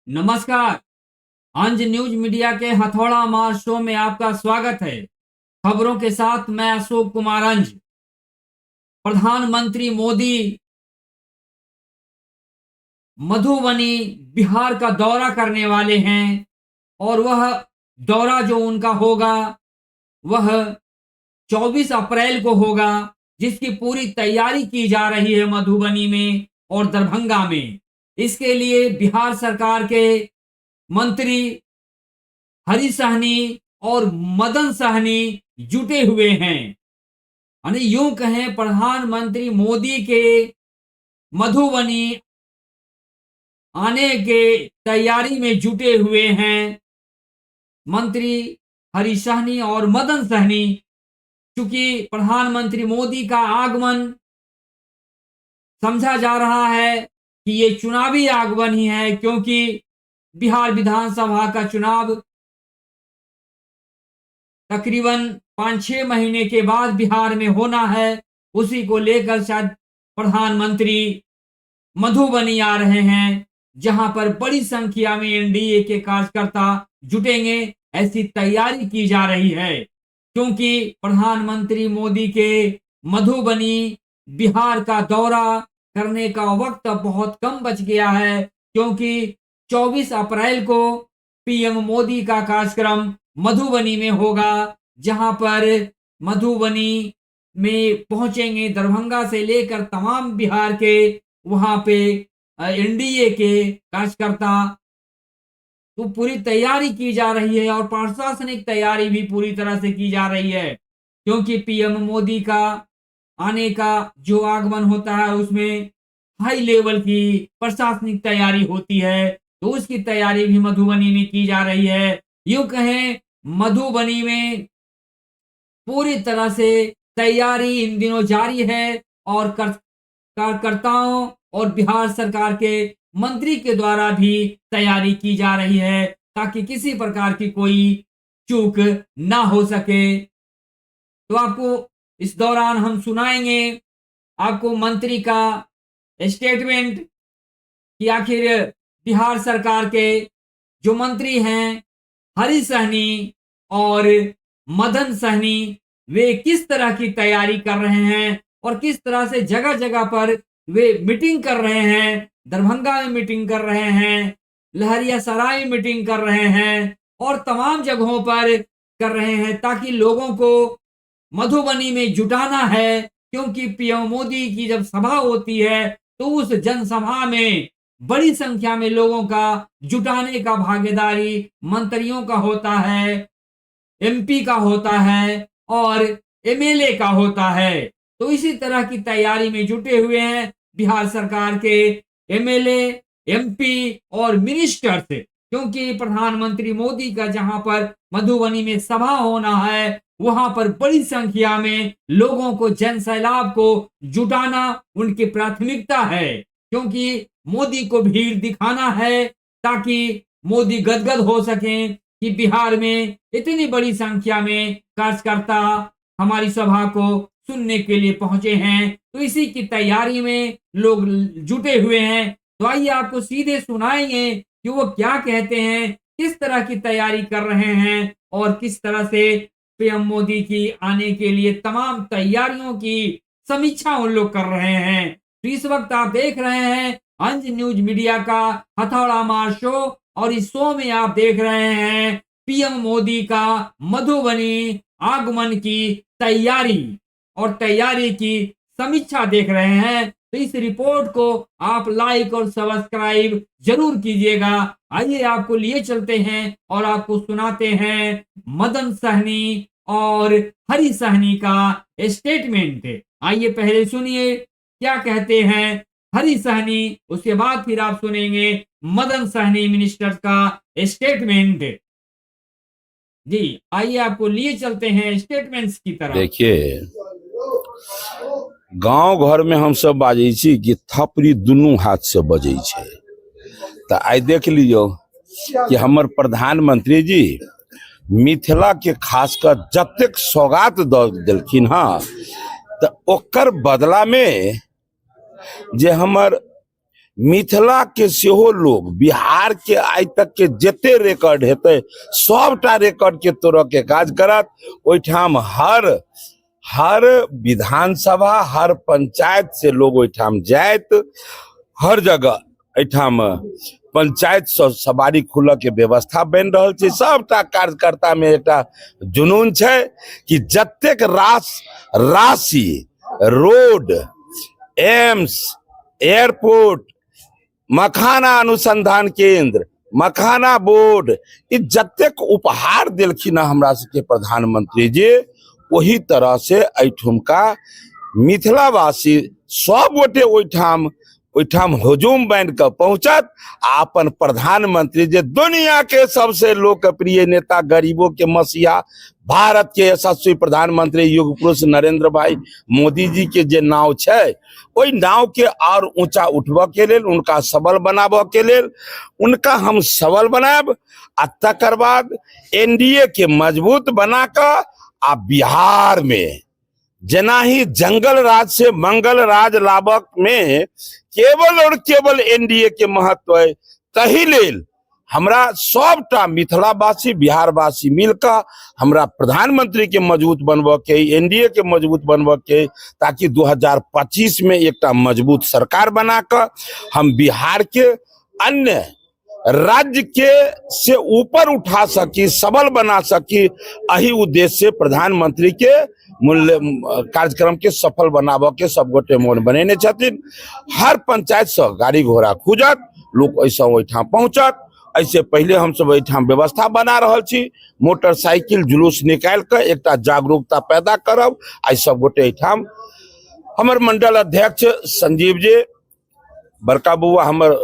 नमस्कार। अंज news media के हथौड़ा मार शो में आपका स्वागत है। खबरों के साथ मैं अशोक कुमार अंज। प्रधानमंत्री मोदी मधुबनी बिहार का दौरा करने वाले हैं और वह दौरा जो उनका होगा वह 24 अप्रैल को होगा, जिसकी पूरी तैयारी की जा रही है मधुबनी में और दरभंगा में। इसके लिए बिहार सरकार के मंत्री हरी सहनी और मदन सहनी जुटे हुए हैं। यानी यूं कहें, प्रधानमंत्री मोदी के मधुबनी आने के तैयारी में जुटे हुए हैं मंत्री हरी सहनी और मदन सहनी। चूंकि प्रधानमंत्री मोदी का आगमन समझा जा रहा है कि ये चुनावी आगमन ही है, क्योंकि बिहार विधानसभा का चुनाव तकरीबन 5-6 महीने के बाद बिहार में होना है। उसी को लेकर शायद प्रधानमंत्री मधुबनी आ रहे हैं, जहां पर बड़ी संख्या में एनडीए के कार्यकर्ता जुटेंगे, ऐसी तैयारी की जा रही है। क्योंकि प्रधानमंत्री मोदी के मधुबनी बिहार का दौरा करने का वक्त अब बहुत कम बच गया है, क्योंकि 24 अप्रैल को पीएम मोदी का कार्यक्रम मधुबनी में होगा, जहां पर मधुबनी में पहुंचेंगे दरभंगा से लेकर तमाम बिहार के वहां पे एनडीए के कार्यकर्ता। तो पूरी तैयारी की जा रही है और प्रशासनिक तैयारी भी पूरी तरह से की जा रही है, क्योंकि पीएम मोदी का आने का जो आगमन होता है उसमें हाई लेवल की प्रशासनिक तैयारी होती है। तो उसकी तैयारी भी मधुबनी में की जा रही है। यूं कहें, मधुबनी में पूरी तरह से तैयारी इन दिनों जारी है और कार्यकर्ताओं और बिहार सरकार के मंत्री के द्वारा भी तैयारी की जा रही है, ताकि किसी प्रकार की कोई चूक ना हो सके। तो आपको इस दौरान हम सुनाएंगे आपको मंत्री का स्टेटमेंट कि आखिर बिहार सरकार के जो मंत्री हैं हरी सहनी और मदन सहनी, वे किस तरह की तैयारी कर रहे हैं और किस तरह से जगह जगह पर वे मीटिंग कर रहे हैं। दरभंगा में मीटिंग कर रहे हैं, लहरियासराय में मीटिंग कर रहे हैं और तमाम जगहों पर कर रहे हैं, ताकि लोगों को मधुबनी में जुटाना है। क्योंकि पीएम मोदी की जब सभा होती है तो उस जनसभा में बड़ी संख्या में लोगों का जुटाने का भागीदारी मंत्रियों का होता है, एमपी का होता है और एमएलए का होता है। तो इसी तरह की तैयारी में जुटे हुए हैं बिहार सरकार के एमएलए, एमपी और मिनिस्टर्स, क्योंकि प्रधानमंत्री मोदी का जहां पर मधुबनी में सभा होना है, वहां पर बड़ी संख्या में लोगों को, जन सैलाब को जुटाना उनकी प्राथमिकता है। क्योंकि मोदी को भीड़ दिखाना है, ताकि मोदी गदगद हो सकें कि बिहार में इतनी बड़ी संख्या में कार्यकर्ता हमारी सभा को सुनने के लिए पहुंचे हैं। तो इसी की तैयारी में लोग जुटे हुए हैं। तो आइए आपको सीधे सुनाएंगे कि वो क्या कहते हैं, किस तरह की तैयारी कर रहे हैं और किस तरह से पीएम मोदी की आने के लिए तमाम तैयारियों की समीक्षा उन लोग कर रहे हैं। तो इस वक्त आप देख रहे हैं अंज न्यूज मीडिया का हथौड़ा मार शो, और इस शो में आप देख रहे हैं पीएम मोदी का मधुबनी आगमन की तैयारी और तैयारी की समीक्षा देख रहे हैं। तो इस रिपोर्ट को आप लाइक और सब्सक्राइब जरूर कीजिएगा। आइए आपको लिए चलते हैं और आपको सुनाते हैं मदन सहनी और हरी सहनी का स्टेटमेंट। आइए पहले सुनिए क्या कहते हैं हरी सहनी, उसके बाद फिर आप सुनेंगे मदन सहनी मिनिस्टर का स्टेटमेंट। जी आइए आपको लिए चलते हैं स्टेटमेंट्स की तरफ। देखिए, गांव घर में हम सब बाजै छी कि थपड़ी दुनू हाथ से बजै छै। तो आई देख लियो कि हमर प्रधानमंत्री जी मिथिला के खासकर जतेक सौगात दऽ देलखिन हँ, तो ओकर बदला में जे हमर मिथिला के सेहो लोग बिहार के आज तक के जते रिकॉर्ड हेते सबटा रिकॉर्ड के तोड़ के काज करत। ओइठाम हर विधानसभा हर पंचायत से लोग ओइठाम जाइत, हर जगह एठाम पंचायत सवारी खुल के व्यवस्था बन रहा है। सबटा कार्यकर्ता में एक जुनून है कि जतेक राशि रोड, एम्स, एयरपोर्ट, मखाना अनुसंधान केंद्र, मखाना बोर्ड, ई जतेक उपहार दिलखिन हमरा सबके प्रधानमंत्री जी, वही तरह से एठुमका मिथिलावासी सब गोटे ओइठाम हुजूम बन के पहुंचत आ अपन प्रधानमंत्री जे दुनिया के सबसे लोकप्रिय नेता, गरीबों के मसीहा, भारत के यशस्वी प्रधानमंत्री युग पुरुष नरेंद्र भाई मोदी जी के जे नाव है, ओई नाव के और ऊंचा उठब के लेल, उनका सबल बनाब के लेल उनका हम सबल बनाब आ तकर बाद एनडीए के मजबूत बना के आ बिहार में जना ही जंगल राज से मंगल राज लाभक में केवल और केवल एनडीए के महत्व है। तही लेल हमरा सबटा मिथिलावासी बिहारवासी मिलकर हमरा प्रधानमंत्री के मजबूत बनब के, एनडीए के मजबूत बनब के, ताकि 2025 में एक मजबूत सरकार बनाकर हम बिहार के अन्य राज्य के से ऊपर उठा सकी, सबल बना सकी। यही उद्देश्य से प्रधानमंत्री के मूल्य कार्यक्रम के सफल बनाब के सब गोटे मोन बनेने छथिन। हर पंचायत से गाड़ी घोड़ा खुजत, लोग ऐसा ओहिठाम पहुंचत। ऐसे पहले हम सब एठाम व्यवस्था बना रहल छी, मोटरसाइकिल जुलूस निकाल के एक जागरूकता पैदा करब। आई सब गोटे एठाम हमर मंडल अध्यक्ष संजीव जी, बड़का बउआ हमर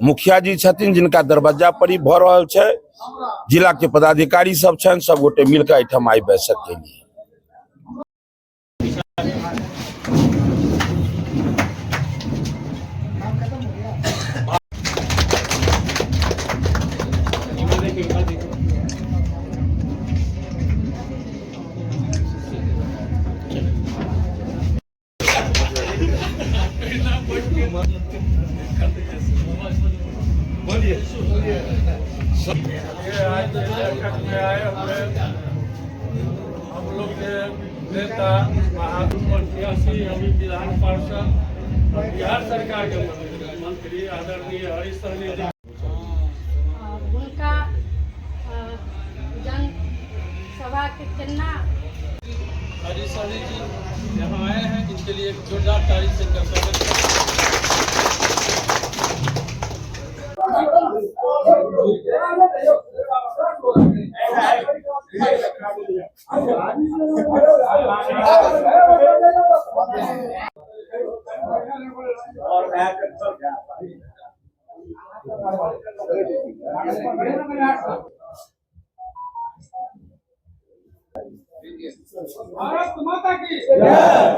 मुखिया जी छथिन, जिनका दरवाजा पर ही भ रहल छै, जिला के पदाधिकारी सब छन, सब गोटे मिलकर एठाम आई बैसक के लिए। हम लोग के नेता महाप्रत्याशी अभी विधान पार्षद बिहार सरकार के मंत्री आदरणीय हरीश सहनी जी, उनका जनसभा के चुनना। हरीश सहनी जी यहाँ आए हैं, इनके लिए एक जोरदार तारीफ से कर भारत माता की जय,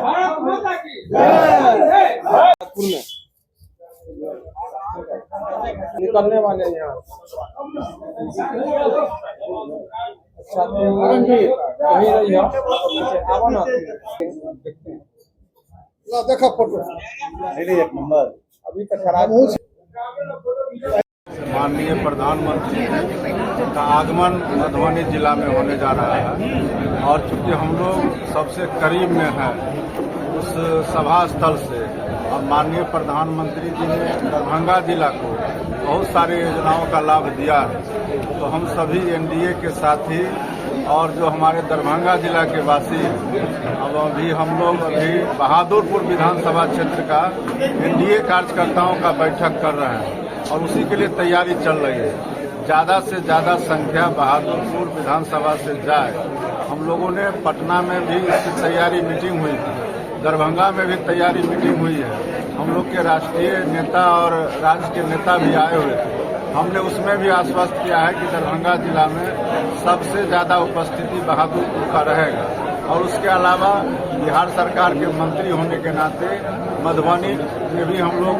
भारत माता की जय। निकलने वाले यहाँ अच्छा तो वही रही आओ ना, देखो फोटो एक नंबर अभी तक खराब। माननीय प्रधानमंत्री का आगमन मधुबनी जिला में होने जा रहा है और चूंकि हम लोग सबसे करीब में हैं उस सभा स्थल से, और माननीय प्रधानमंत्री जी ने दरभंगा जिला को बहुत सारी योजनाओं का लाभ दिया है, तो हम सभी एनडीए के साथी और जो हमारे दरभंगा जिला के वासी, अब अभी हम लोग बहादुरपुर विधानसभा क्षेत्र का एनडीए कार्यकर्ताओं का बैठक कर रहे हैं और उसी के लिए तैयारी चल रही है। ज़्यादा से ज़्यादा संख्या बहादुरपुर विधानसभा से जाए। हम लोगों ने पटना में भी इसकी तैयारी मीटिंग हुई थी, दरभंगा में भी तैयारी मीटिंग हुई है। हम लोग के राष्ट्रीय नेता और राज्य के नेता भी आए हुए थे। हमने उसमें भी आश्वस्त किया है कि दरभंगा जिला में सबसे ज़्यादा उपस्थिति बहादुरपुर का रहेगा और उसके अलावा बिहार सरकार के मंत्री होने के नाते मधुबनी में भी हम लोग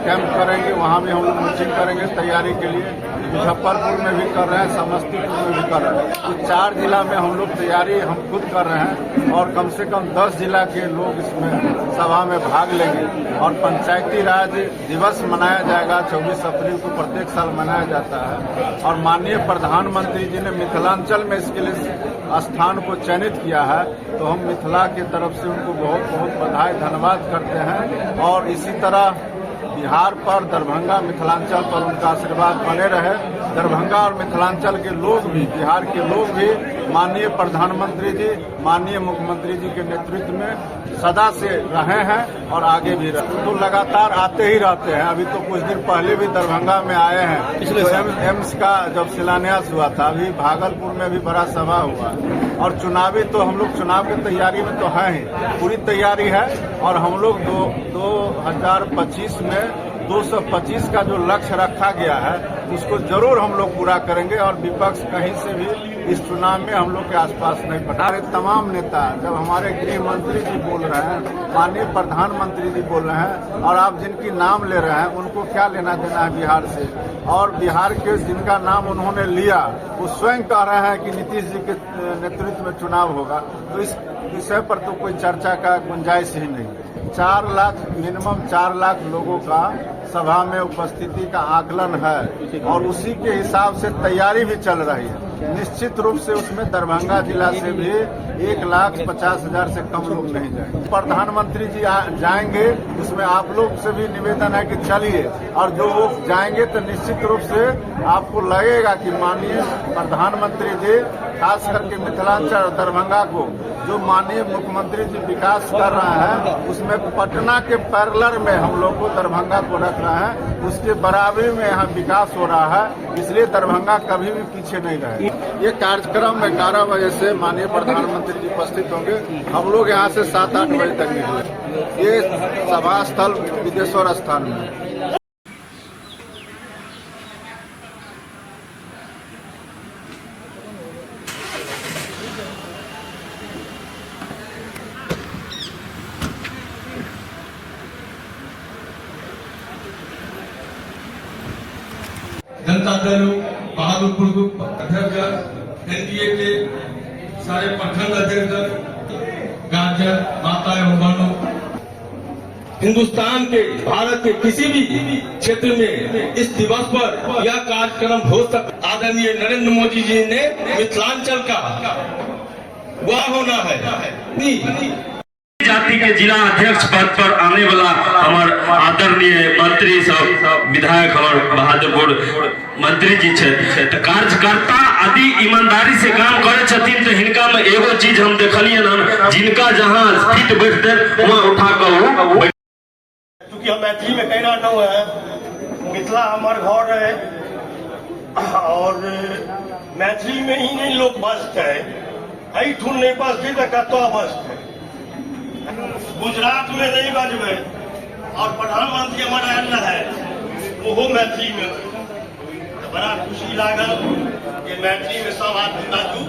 कैंप करेंगे, वहाँ भी हम लोग मीटिंग करेंगे तैयारी के लिए। मुजफ्फरपुर में भी कर रहे हैं, समस्तीपुर में भी कर रहे हैं। तो 4 जिला में हम लोग तैयारी हम खुद कर रहे हैं और कम से कम 10 जिला के लोग इसमें सभा में भाग लेंगे। और पंचायती राज दिवस मनाया जाएगा 24 अप्रैल को, प्रत्येक साल मनाया जाता है। और माननीय प्रधानमंत्री जी ने मिथिलांचल में इसके लिए स्थान को चयनित किया है, तो हम मिथिला की तरफ से उनको बहुत बहुत बधाई धन्यवाद करते हैं। और इसी तरह बिहार पर, दरभंगा, मिथिलांचल पर उनका आशीर्वाद बने रहे। दरभंगा और मिथिलांचल के लोग भी, बिहार के लोग भी माननीय प्रधानमंत्री जी, माननीय मुख्यमंत्री जी के नेतृत्व में सदा से रहे हैं और आगे भी रहे। तो लगातार आते ही रहते हैं। अभी तो कुछ दिन पहले भी दरभंगा में आए हैं, तो एम्स का जब शिलान्यास हुआ था। अभी भागलपुर में भी बड़ा सभा हुआ और चुनावी तो हम लोग चुनाव की तैयारी में तो हैं ही, पूरी तैयारी है। और हम लोग 2025 में 225 का जो लक्ष्य रखा गया है उसको जरूर हम लोग पूरा करेंगे। और विपक्ष कहीं से भी इस चुनाव में हम लोग के आसपास नहीं पड़ा। हमारे तमाम नेता, जब हमारे गृह मंत्री जी बोल रहे हैं, माननीय प्रधानमंत्री जी बोल रहे हैं, और आप जिनकी नाम ले रहे हैं उनको क्या लेना देना है बिहार से। और बिहार के जिनका नाम उन्होंने लिया वो स्वयं कह रहे हैं कि नीतीश जी के नेतृत्व में चुनाव होगा। तो इस विषय पर तो कोई चर्चा का गुंजाइश ही नहीं। 4 लाख, मिनिमम 4 लाख लोगों का सभा में उपस्थिति का आकलन है और उसी के हिसाब से तैयारी भी चल रही है। निश्चित रूप से उसमें दरभंगा जिला से भी 1,50,000 से कम लोग नहीं जाएंगे। प्रधानमंत्री जी जाएंगे, उसमें आप लोग से भी निवेदन है कि चलिए। और जो लोग जाएंगे तो निश्चित रूप से आपको लगेगा कि माननीय प्रधानमंत्री जी खास करके मिथिलांचल और दरभंगा को जो माननीय मुख्यमंत्री जी विकास कर रहे हैं, उसमें पटना के पैरेलल में हम लोग को दरभंगा को रख रहे हैं। उसके बराबरी में यहाँ विकास हो रहा है, इसलिए दरभंगा कभी भी पीछे नहीं रहे। ये कार्यक्रम में 11 बजे से माननीय प्रधानमंत्री जी उपस्थित होंगे। हम लोग यहाँ से 7-8 बजे तक निकले। ये सभा स्थल विदेश्वर स्थान में। जनता दल बहादुरपुर ग्रुप अध्यक्ष, एनडीए के सारे प्रखंड अध्यक्ष, गार्जियन, माता एवं बहनों, हिंदुस्तान के, भारत के किसी भी क्षेत्र में इस दिवस पर यह कार्यक्रम हो सकता। आदरणीय नरेंद्र मोदी जी ने मिथिलांचल का वह होना है। जाति के जिला अध्यक्ष पद पर आने वाला हमार आदरणीय मंत्री सब, विधायक हमार बहादुरपुर मंत्री जी छे, तो कार्यकर्ता आदि ईमानदारी से काम करे छथिन। तो हिनका में एगो चीज हम देखलिए ना, जिनका जहां फिट बैठते वहां उठा कर। क्योंकि हम मैथिली में कहना न है, मिथिला हमार घर है और मैथिली में ही नहीं लोग बसते है। ठून नहीं बसते तो कतो बसते, गुजरात में नहीं बजबे। और प्रधानमंत्री हमारा अन्न है वो मैथिली में। तो बड़ा खुशी लागल कि मैथिली में सब आदमी बाजू।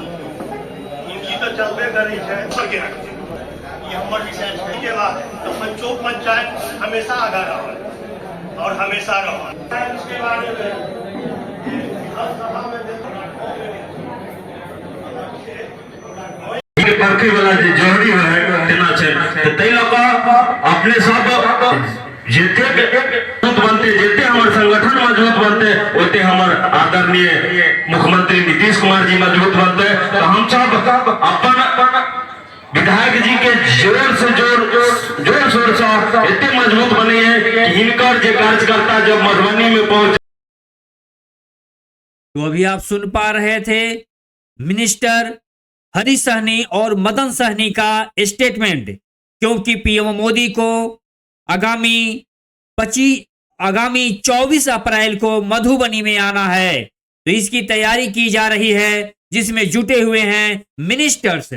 इनकी तो चलते करी है सके ये हमारे विशेष के बाद तो पंचायत हमेशा आगा रहा और हमेशा रहा। इसके बारे में परखे वाला जे जरूरी है देना छै। तो तै लोग अपने सब जेते मजबूत बनते, जेते हमारे संगठन मजबूत बनते, ओते हमारे आदरणीय मुख्यमंत्री नीतीश कुमार जी मजबूत बनते। तो हम सब अपन विधायक जी के जोर शोर से इतने मजबूत बने हैं कि इनकर जे कार्यकर्ता जब मधुबनी में पहुंचे। तो अभी आप सुन पा रहे थे मिनिस्टर हरीश सहनी और मदन सहनी का स्टेटमेंट, क्योंकि पीएम मोदी को आगामी 24 अप्रैल को मधुबनी में आना है। तो इसकी तैयारी की जा रही है, जिसमें जुटे हुए हैं मिनिस्टर्स।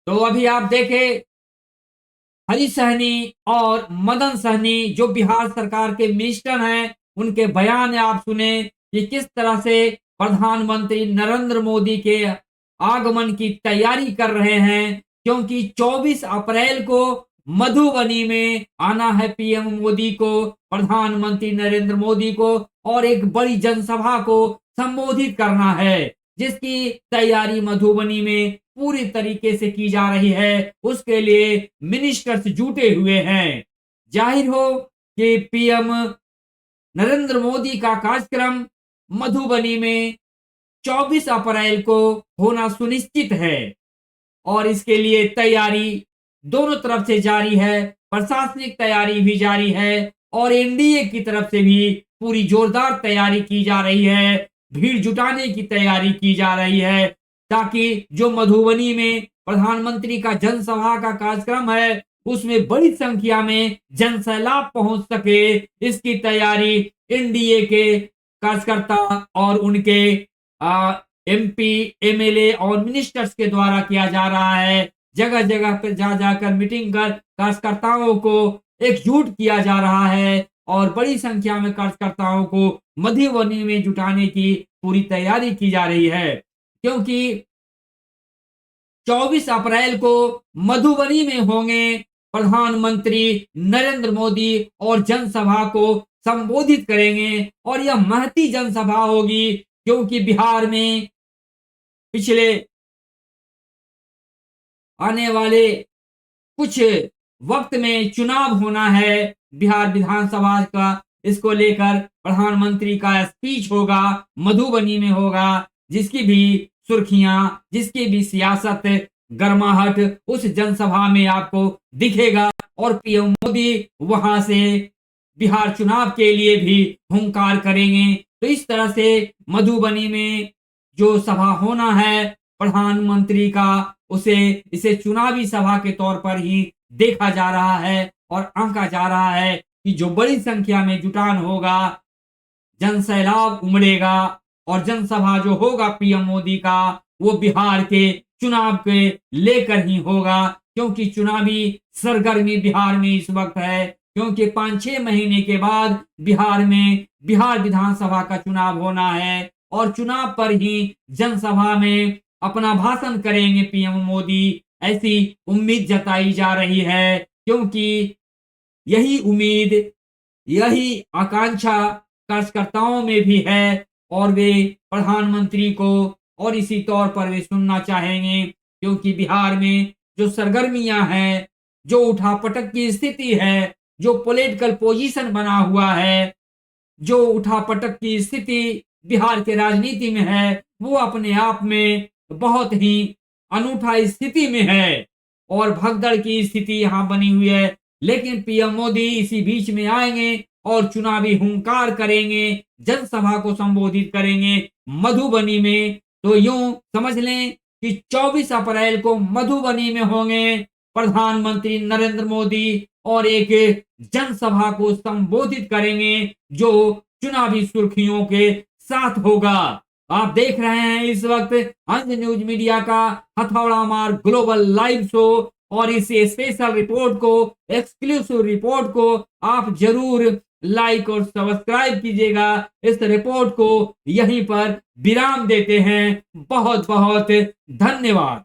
तो अभी आप देखें हरीश सहनी और मदन सहनी जो बिहार सरकार के मिनिस्टर हैं, उनके बयान आप सुने कि किस तरह से प्रधानमंत्री नरेंद्र मोदी के आगमन की तैयारी कर रहे हैं क्योंकि 24 अप्रैल को मधुबनी में आना है पीएम मोदी को, प्रधानमंत्री नरेंद्र मोदी को, और एक बड़ी जनसभा को संबोधित करना है, जिसकी तैयारी मधुबनी में पूरी तरीके से की जा रही है। उसके लिए मिनिस्टर्स जुटे हुए हैं। जाहिर हो कि पीएम नरेंद्र मोदी का कार्यक्रम मधुबनी में 24 अप्रैल को होना सुनिश्चित है और इसके लिए तैयारी दोनों तरफ से जारी है। प्रशासनिक तैयारी भी जारी है और एनडीए की तरफ से भी पूरी जोरदार तैयारी की जा रही है। भीड़ जुटाने की तैयारी की जा रही है ताकि जो मधुबनी में प्रधानमंत्री का जनसभा का कार्यक्रम है उसमें बड़ी संख्या में जनसैलाब पहुंच सके, इसकी तैयारी एनडीए के कार्यकर्ता और उनके एमपी, एमएलए और मिनिस्टर्स के द्वारा किया जा रहा है। जगह जगह पर जा जाकर मीटिंग कर कार्यकर्ताओं को एकजुट किया जा रहा है और बड़ी संख्या में कार्यकर्ताओं को मधुबनी में जुटाने की पूरी तैयारी की जा रही है, क्योंकि 24 अप्रैल को मधुबनी में होंगे प्रधानमंत्री नरेंद्र मोदी और जनसभा को संबोधित करेंगे और यह महती जनसभा होगी, क्योंकि बिहार में पिछले आने वाले कुछ वक्त में चुनाव होना है बिहार विधानसभा का। इसको लेकर प्रधानमंत्री का स्पीच होगा, मधुबनी में होगा, जिसकी भी सुर्खियां, जिसकी भी सियासत गर्माहट उस जनसभा में आपको दिखेगा और पीएम मोदी वहां से बिहार चुनाव के लिए भी हुंकार करेंगे। तो इस तरह से मधुबनी में जो सभा होना है प्रधानमंत्री का, इसे चुनावी सभा के तौर पर ही देखा जा रहा है और आंका जा रहा है कि जो बड़ी संख्या में जुटान होगा, जनसैलाब उमड़ेगा और जनसभा जो होगा पीएम मोदी का वो बिहार के चुनाव के लेकर ही होगा, क्योंकि चुनावी सरगर्मी बिहार में इस वक्त है, क्योंकि 5-6 महीने के बाद बिहार में बिहार विधानसभा का चुनाव होना है और चुनाव पर ही जनसभा में अपना भाषण करेंगे पीएम मोदी, ऐसी उम्मीद जताई जा रही है। क्योंकि यही उम्मीद, यही आकांक्षा कार्यकर्ताओं में भी है और वे प्रधानमंत्री को और इसी तौर पर वे सुनना चाहेंगे, क्योंकि बिहार में जो सरगर्मियां हैं, जो उठापटक की स्थिति है, जो पॉलिटिकल पोजीशन बना हुआ है, जो उठापटक की स्थिति बिहार के राजनीति में है, वो अपने आप में बहुत ही अनूठा स्थिति में है और भगदड़ की स्थिति यहाँ बनी हुई है। लेकिन पीएम मोदी इसी बीच में आएंगे और चुनावी हुंकार करेंगे, जनसभा को संबोधित करेंगे मधुबनी में। तो यूं समझ लें कि 24 अप्रैल को मधुबनी में होंगे प्रधानमंत्री नरेंद्र मोदी और एक जनसभा को संबोधित करेंगे जो चुनावी सुर्खियों के साथ होगा। आप देख रहे हैं इस वक्त अंज न्यूज मीडिया का हथौड़ा मार ग्लोबल लाइव शो और इस स्पेशल रिपोर्ट को, एक्सक्लूसिव रिपोर्ट को आप जरूर लाइक और सब्सक्राइब कीजिएगा। इस रिपोर्ट को यहीं पर विराम देते हैं। बहुत बहुत धन्यवाद।